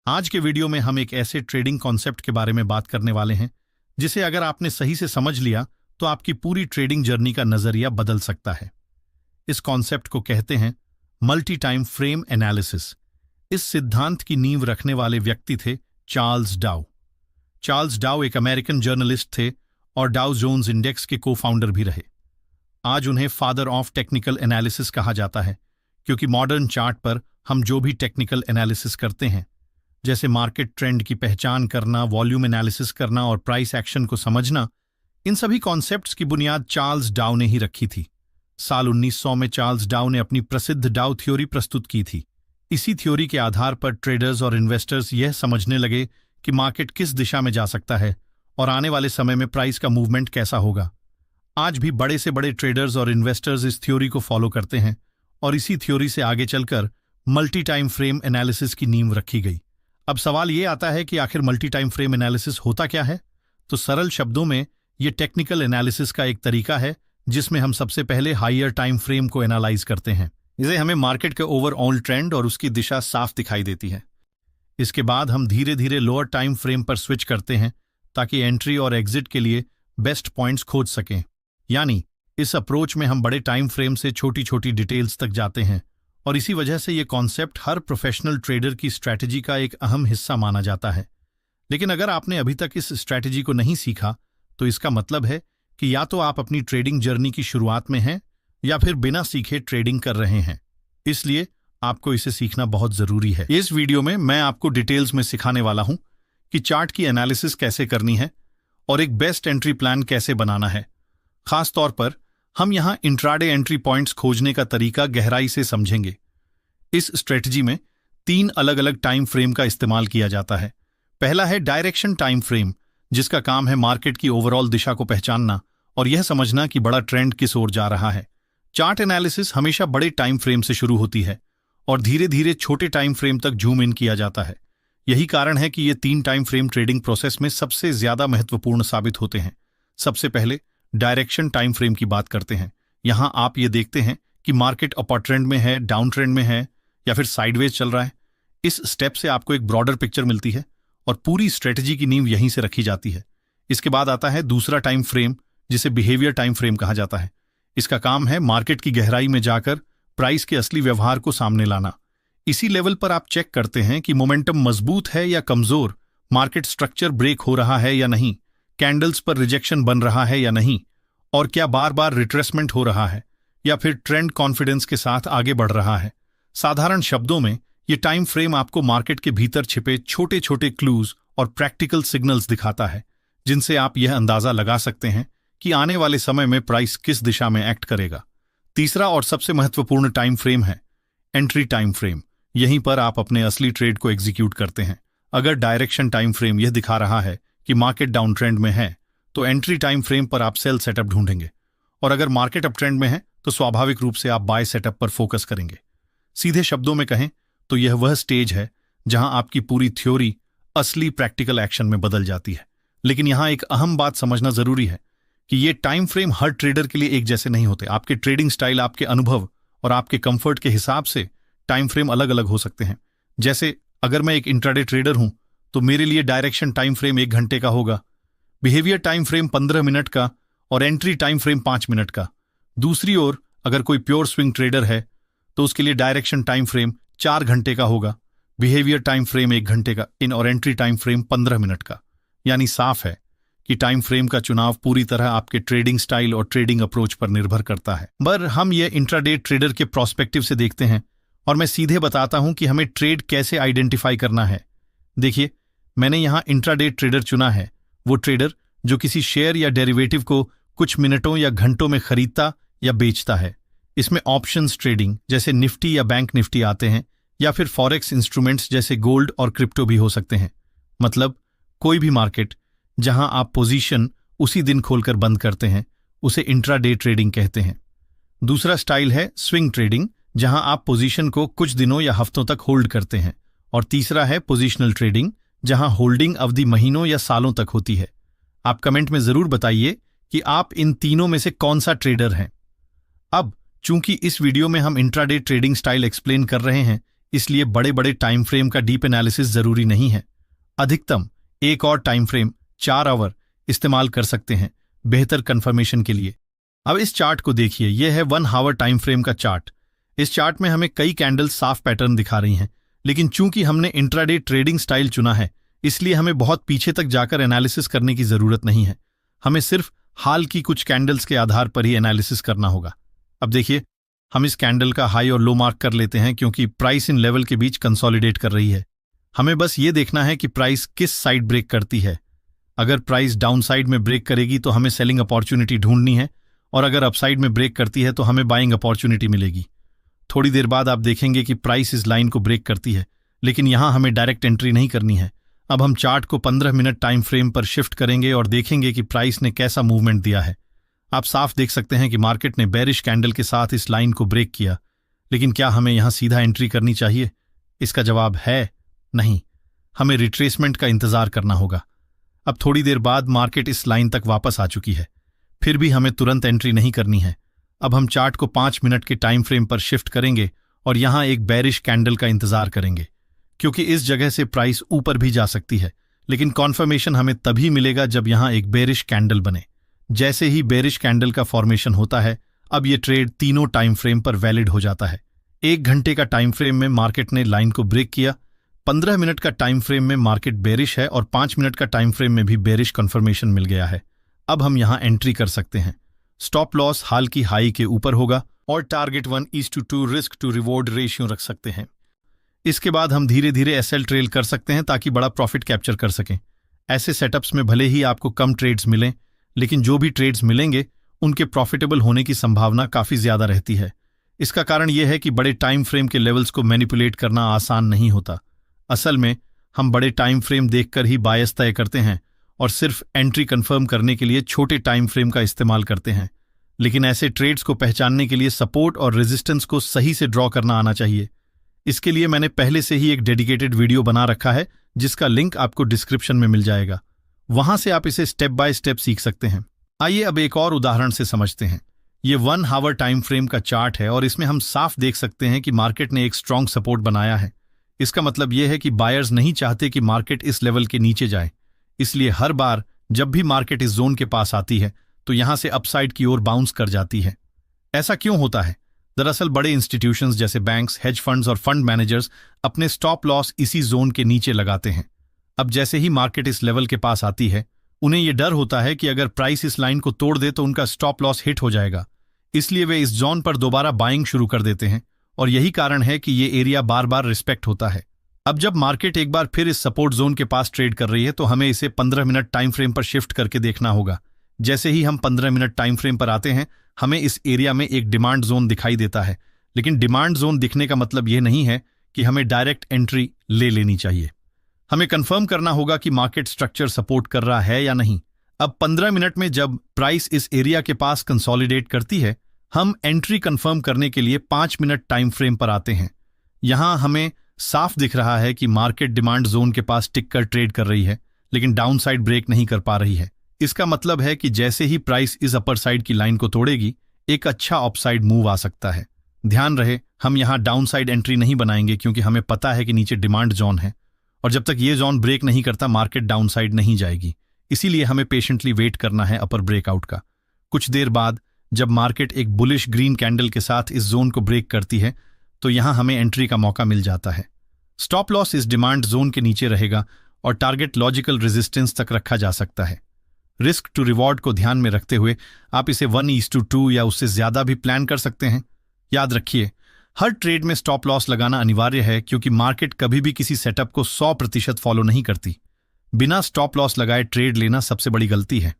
आज के वीडियो में हम एक ऐसे ट्रेडिंग कॉन्सेप्ट के बारे में बात करने वाले हैं जिसे अगर आपने सही से समझ लिया तो आपकी पूरी ट्रेडिंग जर्नी का नजरिया बदल सकता है। इस कॉन्सेप्ट को कहते हैं मल्टी टाइम फ्रेम एनालिसिस। इस सिद्धांत की नींव रखने वाले व्यक्ति थे चार्ल्स डाउ। चार्ल्स डाउ एक अमेरिकन जर्नलिस्ट थे और डाउ जोन्स इंडेक्स के को फाउंडर भी रहे। आज उन्हें फादर ऑफ टेक्निकल एनालिसिस कहा जाता है क्योंकि मॉडर्न चार्ट पर हम जो भी टेक्निकल एनालिसिस करते हैं, जैसे मार्केट ट्रेंड की पहचान करना, वॉल्यूम एनालिसिस करना और प्राइस एक्शन को समझना, इन सभी कॉन्सेप्ट्स की बुनियाद चार्ल्स डाउ ने ही रखी थी। साल 1900 में चार्ल्स डाउ ने अपनी प्रसिद्ध डाउ थ्योरी प्रस्तुत की थी। इसी थ्योरी के आधार पर ट्रेडर्स और इन्वेस्टर्स यह समझने लगे कि मार्केट किस दिशा में जा सकता है और आने वाले समय में प्राइस का मूवमेंट कैसा होगा। आज भी बड़े से बड़े ट्रेडर्स और इन्वेस्टर्स इस थ्योरी को फॉलो करते हैं और इसी थ्योरी से आगे चलकर मल्टी टाइम फ्रेम एनालिसिस की नींव रखी गई। अब सवाल ये आता है कि आखिर मल्टी टाइम फ्रेम एनालिसिस होता क्या है? तो सरल शब्दों में ये टेक्निकल एनालिसिस का एक तरीका है जिसमें हम सबसे पहले हायर टाइम फ्रेम को एनालाइज करते हैं। इसे हमें मार्केट के ओवरऑल ट्रेंड और उसकी दिशा साफ दिखाई देती है। इसके बाद हम धीरे धीरे लोअर टाइम फ्रेम पर स्विच करते हैं ताकि एंट्री और एग्जिट के लिए बेस्ट पॉइंट्स खोज सकें। यानी इस अप्रोच में हम बड़े टाइम फ्रेम से छोटी छोटी डिटेल्स तक जाते हैं और इसी वजह से ये कॉन्सेप्ट हर प्रोफेशनल ट्रेडर की स्ट्रैटेजी का एक अहम हिस्सा माना जाता है। लेकिन अगर आपने अभी तक इस स्ट्रैटेजी को नहीं सीखा तो इसका मतलब है कि या तो आप अपनी ट्रेडिंग जर्नी की शुरुआत में हैं या फिर बिना सीखे ट्रेडिंग कर रहे हैं। इसलिए आपको इसे सीखना बहुत जरूरी है। इस वीडियो में मैं आपको डिटेल्स में सिखाने वाला हूं कि चार्ट की एनालिसिस कैसे करनी है और एक बेस्ट एंट्री प्लान कैसे बनाना है। खास तौर पर हम यहां इंट्राडे एंट्री पॉइंट्स खोजने का तरीका गहराई से समझेंगे। इस स्ट्रेटजी में 3 अलग अलग टाइम फ्रेम का इस्तेमाल किया जाता है। पहला है डायरेक्शन टाइम फ्रेम, जिसका काम है मार्केट की ओवरऑल दिशा को पहचानना और यह समझना कि बड़ा ट्रेंड किस ओर जा रहा है। चार्ट एनालिसिस हमेशा बड़े टाइम फ्रेम से शुरू होती है और धीरे धीरे छोटे टाइम फ्रेम तक जूम इन किया जाता है। यही कारण है कि ये 3 टाइम फ्रेम ट्रेडिंग प्रोसेस में सबसे ज्यादा महत्वपूर्ण साबित होते हैं। सबसे पहले डायरेक्शन टाइम फ्रेम की बात करते हैं। यहां आप ये देखते हैं कि मार्केट अपर ट्रेंड में है, डाउन ट्रेंड में है या फिर साइडवेज चल रहा है। इस स्टेप से आपको एक ब्रॉडर पिक्चर मिलती है और पूरी स्ट्रेटजी की नींव यहीं से रखी जाती है। इसके बाद आता है दूसरा टाइम फ्रेम, जिसे बिहेवियर टाइम फ्रेम कहा जाता है। इसका काम है मार्केट की गहराई में जाकर प्राइस के असली व्यवहार को सामने लाना। इसी लेवल पर आप चेक करते हैं कि मोमेंटम मजबूत है या कमजोर, मार्केट स्ट्रक्चर ब्रेक हो रहा है या नहीं, कैंडल्स पर रिजेक्शन बन रहा है या नहीं, और क्या बार बार रिट्रेसमेंट हो रहा है या फिर ट्रेंड कॉन्फिडेंस के साथ आगे बढ़ रहा है। साधारण शब्दों में ये टाइम फ्रेम आपको मार्केट के भीतर छिपे छोटे छोटे क्लूज और प्रैक्टिकल सिग्नल्स दिखाता है, जिनसे आप यह अंदाजा लगा सकते हैं कि आने वाले समय में प्राइस किस दिशा में एक्ट करेगा। तीसरा और सबसे महत्वपूर्ण टाइम फ्रेम है एंट्री टाइम फ्रेम। यहीं पर आप अपने असली ट्रेड को एग्जीक्यूट करते हैं। अगर डायरेक्शन टाइम फ्रेम यह दिखा रहा है कि मार्केट डाउन ट्रेंड में है तो एंट्री टाइम फ्रेम पर आप सेल सेटअप ढूंढेंगे, और अगर मार्केट अप ट्रेंड में है तो स्वाभाविक रूप से आप बाय सेटअप पर फोकस करेंगे। सीधे शब्दों में कहें तो यह वह स्टेज है जहां आपकी पूरी थ्योरी असली प्रैक्टिकल एक्शन में बदल जाती है। लेकिन यहां एक अहम बात समझना जरूरी है कि ये टाइम फ्रेम हर ट्रेडर के लिए एक जैसे नहीं होते। आपके ट्रेडिंग स्टाइल, आपके अनुभव और आपके कंफर्ट के हिसाब से टाइम फ्रेम अलग अलग हो सकते हैं। जैसे अगर मैं एक इंट्राडे ट्रेडर हूं तो मेरे लिए डायरेक्शन टाइम फ्रेम 1 घंटे का होगा, बिहेवियर टाइम फ्रेम 15 मिनट का और एंट्री टाइम फ्रेम 5 मिनट का। दूसरी ओर अगर कोई प्योर स्विंग ट्रेडर है तो उसके लिए डायरेक्शन टाइम फ्रेम 4 घंटे का होगा, बिहेवियर टाइम फ्रेम 1 घंटे का और एंट्री टाइम फ्रेम 15 मिनट का। यानी साफ है कि टाइम फ्रेम का चुनाव पूरी तरह आपके ट्रेडिंग स्टाइल और ट्रेडिंग अप्रोच पर निर्भर करता है। पर हम ये इंट्राडे ट्रेडर के प्रोस्पेक्टिव से देखते हैं और मैं सीधे बताता हूं कि हमें ट्रेड कैसे आइडेंटिफाई करना है। देखिए, मैंने यहां इंट्राडे ट्रेडर चुना है, वो ट्रेडर जो किसी शेयर या डेरिवेटिव को कुछ मिनटों या घंटों में खरीदता या बेचता है। इसमें ऑप्शंस ट्रेडिंग जैसे निफ्टी या बैंक निफ्टी आते हैं, या फिर फॉरेक्स इंस्ट्रूमेंट्स जैसे गोल्ड और क्रिप्टो भी हो सकते हैं। मतलब कोई भी मार्केट जहां आप पोजीशन उसी दिन खोलकर बंद करते हैं उसे इंट्राडे ट्रेडिंग कहते हैं। दूसरा स्टाइल है स्विंग ट्रेडिंग, जहां आप पोजीशन को कुछ दिनों या हफ्तों तक होल्ड करते हैं। और तीसरा है पोजिशनल ट्रेडिंग, जहां होल्डिंग अवधि महीनों या सालों तक होती है। आप कमेंट में जरूर बताइए कि आप इन तीनों में से कौन सा ट्रेडर हैं। अब चूंकि इस वीडियो में हम इंट्राडे ट्रेडिंग स्टाइल एक्सप्लेन कर रहे हैं, इसलिए बड़े बड़े टाइम फ्रेम का डीप एनालिसिस जरूरी नहीं है। अधिकतम एक और टाइम फ्रेम 4 आवर इस्तेमाल कर सकते हैं बेहतर कंफर्मेशन के लिए। अब इस चार्ट को देखिए, यह है 1 आवर टाइम फ्रेम का चार्ट। इस चार्ट में हमें कई कैंडल्स साफ पैटर्न दिखा रही हैं, लेकिन चूंकि हमने इंट्राडे ट्रेडिंग स्टाइल चुना है, इसलिए हमें बहुत पीछे तक जाकर एनालिसिस करने की जरूरत नहीं है। हमें सिर्फ हाल की कुछ कैंडल्स के आधार पर ही एनालिसिस करना होगा। अब देखिए, हम इस कैंडल का हाई और लो मार्क कर लेते हैं क्योंकि प्राइस इन लेवल के बीच कंसोलिडेट कर रही है। हमें बस ये देखना है कि प्राइस किस साइड ब्रेक करती है। अगर प्राइस डाउन साइड में ब्रेक करेगी तो हमें सेलिंग अपॉर्चुनिटी ढूंढनी है, और अगर अपसाइड में ब्रेक करती है तो हमें बाइंग अपॉर्चुनिटी मिलेगी। थोड़ी देर बाद आप देखेंगे कि प्राइस इस लाइन को ब्रेक करती है, लेकिन यहां हमें डायरेक्ट एंट्री नहीं करनी है। अब हम चार्ट को 15 मिनट टाइम फ्रेम पर शिफ्ट करेंगे और देखेंगे कि प्राइस ने कैसा मूवमेंट दिया है। आप साफ देख सकते हैं कि मार्केट ने बेरिश कैंडल के साथ इस लाइन को ब्रेक किया, लेकिन क्या हमें यहां सीधा एंट्री करनी चाहिए? इसका जवाब है नहीं। हमें रिट्रेसमेंट का इंतजार करना होगा। अब थोड़ी देर बाद मार्केट इस लाइन तक वापस आ चुकी है, फिर भी हमें तुरंत एंट्री नहीं करनी है। अब हम चार्ट को 5 मिनट के टाइम फ्रेम पर शिफ्ट करेंगे और यहां एक बेरिश कैंडल का इंतजार करेंगे, क्योंकि इस जगह से प्राइस ऊपर भी जा सकती है, लेकिन कॉन्फर्मेशन हमें तभी मिलेगा जब यहां एक बेरिश कैंडल बने। जैसे ही बेरिश कैंडल का फॉर्मेशन होता है, अब ये ट्रेड तीनों टाइम फ्रेम पर वैलिड हो जाता है। 1 घंटे का टाइम फ्रेम में मार्केट ने लाइन को ब्रेक किया, 15 मिनट का टाइम फ्रेम में मार्केट बेरिश है और 5 मिनट का टाइम फ्रेम में भी बेरिश कन्फर्मेशन मिल गया है। अब हम यहां एंट्री कर सकते हैं। स्टॉप लॉस हाल की हाई के ऊपर होगा और target 1:2 risk to reward ratio रख सकते हैं। इसके बाद हम धीरे धीरे एसएल ट्रेल कर सकते हैं ताकि बड़ा प्रॉफिट कैप्चर कर सकें। ऐसे सेटअप्स में भले ही आपको कम ट्रेड्स मिलें, लेकिन जो भी ट्रेड्स मिलेंगे उनके प्रॉफिटेबल होने की संभावना काफी ज्यादा रहती है। इसका कारण यह है कि बड़े टाइम फ्रेम के लेवल्स को मैनिपुलेट करना आसान नहीं होता। असल में हम बड़े टाइम फ्रेम देखकर ही बायस तय करते हैं और सिर्फ एंट्री कंफर्म करने के लिए छोटे टाइम फ्रेम का इस्तेमाल करते हैं। लेकिन ऐसे ट्रेड्स को पहचानने के लिए सपोर्ट और रेजिस्टेंस को सही से ड्रॉ करना आना चाहिए। इसके लिए मैंने पहले से ही एक डेडिकेटेड वीडियो बना रखा है, जिसका लिंक आपको डिस्क्रिप्शन में मिल जाएगा। वहां से आप इसे स्टेप बाय स्टेप सीख सकते हैं। आइए अब एक और उदाहरण से समझते हैं। ये 1 आवर टाइम फ्रेम का चार्ट है और इसमें हम साफ देख सकते हैं कि मार्केट ने एक स्ट्रांग सपोर्ट बनाया है। इसका मतलब यह है कि बायर्स नहीं चाहते कि मार्केट इस लेवल के नीचे जाए, इसलिए हर बार जब भी मार्केट इस जोन के पास आती है तो यहां से अपसाइड की ओर बाउंस कर जाती है। ऐसा क्यों होता है? दरअसल बड़े इंस्टीट्यूशंस जैसे बैंक्स, हेज फंड्स और फंड मैनेजर्स अपने स्टॉप लॉस इसी जोन के नीचे लगाते हैं। अब जैसे ही मार्केट इस लेवल के पास आती है, उन्हें यह डर होता है कि अगर प्राइस इस लाइन को तोड़ दे तो उनका स्टॉप लॉस हिट हो जाएगा, इसलिए वे इस जोन पर दोबारा बाइंग शुरू कर देते हैं और यही कारण है कि ये एरिया बार बार रिस्पेक्ट होता है। अब जब मार्केट एक बार फिर इस सपोर्ट जोन के पास ट्रेड कर रही है तो हमें इसे 15 मिनट टाइम फ्रेम पर शिफ्ट करके देखना होगा। जैसे ही हम 15 मिनट टाइम फ्रेम पर आते हैं, हमें इस एरिया में एक डिमांड जोन दिखाई देता है, लेकिन डिमांड जोन दिखने का मतलब यह नहीं है कि हमें डायरेक्ट एंट्री ले लेनी चाहिए। हमें कंफर्म करना होगा कि मार्केट स्ट्रक्चर सपोर्ट कर रहा है या नहीं। अब 15 मिनट में जब प्राइस इस एरिया के पास कंसोलिडेट करती है, हम एंट्री कंफर्म करने के लिए 5 मिनट टाइम फ्रेम पर आते हैं। यहां हमें साफ दिख रहा है कि मार्केट डिमांड जोन के पास टिक कर ट्रेड कर रही है, लेकिन डाउन साइड ब्रेक नहीं कर पा रही है। इसका मतलब है कि जैसे ही प्राइस इस अपर साइड की लाइन को तोड़ेगी, एक अच्छा अपसाइड मूव आ सकता है। ध्यान रहे, हम यहां डाउन साइड एंट्री नहीं बनाएंगे क्योंकि हमें पता है कि नीचे डिमांड जोन है और जब तक ये जोन ब्रेक नहीं करता मार्केट डाउन साइड नहीं जाएगी। इसीलिए हमें पेशेंटली वेट करना है अपर ब्रेकआउट का। कुछ देर बाद जब मार्केट एक बुलिश ग्रीन कैंडल के साथ इस जोन को ब्रेक करती है तो यहां हमें एंट्री का मौका मिल जाता है। स्टॉप लॉस इस डिमांड जोन के नीचे रहेगा और टारगेट लॉजिकल रेजिस्टेंस तक रखा जा सकता है। रिस्क टू रिवॉर्ड को ध्यान में रखते हुए आप इसे 1:2 या उससे ज्यादा भी प्लान कर सकते हैं। याद रखिए, हर ट्रेड में स्टॉप लॉस लगाना अनिवार्य है क्योंकि मार्केट कभी भी किसी सेटअप को 100% फॉलो नहीं करती। बिना स्टॉप लॉस लगाए ट्रेड लेना सबसे बड़ी गलती है।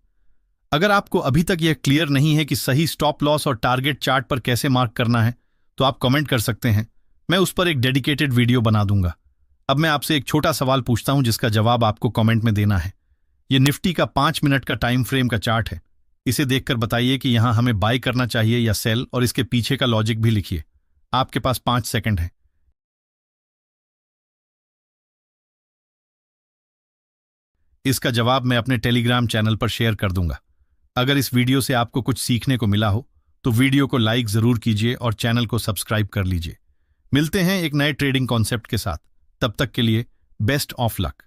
अगर आपको अभी तक यह क्लियर नहीं है कि सही स्टॉप लॉस और टारगेट चार्ट पर कैसे मार्क करना है, तो आप कमेंट कर सकते हैं, मैं उस पर एक डेडिकेटेड वीडियो बना दूंगा। अब मैं आपसे एक छोटा सवाल पूछता हूं जिसका जवाब आपको कमेंट में देना है। यह निफ्टी का 5 मिनट का टाइम फ्रेम का चार्ट है। इसे देखकर बताइए कि यहां हमें बाय करना चाहिए या सेल, और इसके पीछे का लॉजिक भी लिखिए। आपके पास 5 सेकंड है। इसका जवाब मैं अपने टेलीग्राम चैनल पर शेयर कर दूंगा। अगर इस वीडियो से आपको कुछ सीखने को मिला हो तो वीडियो को लाइक जरूर कीजिए और चैनल को सब्सक्राइब कर लीजिए। मिलते हैं एक नए ट्रेडिंग कॉन्सेप्ट के साथ। तब तक के लिए बेस्ट ऑफ लक।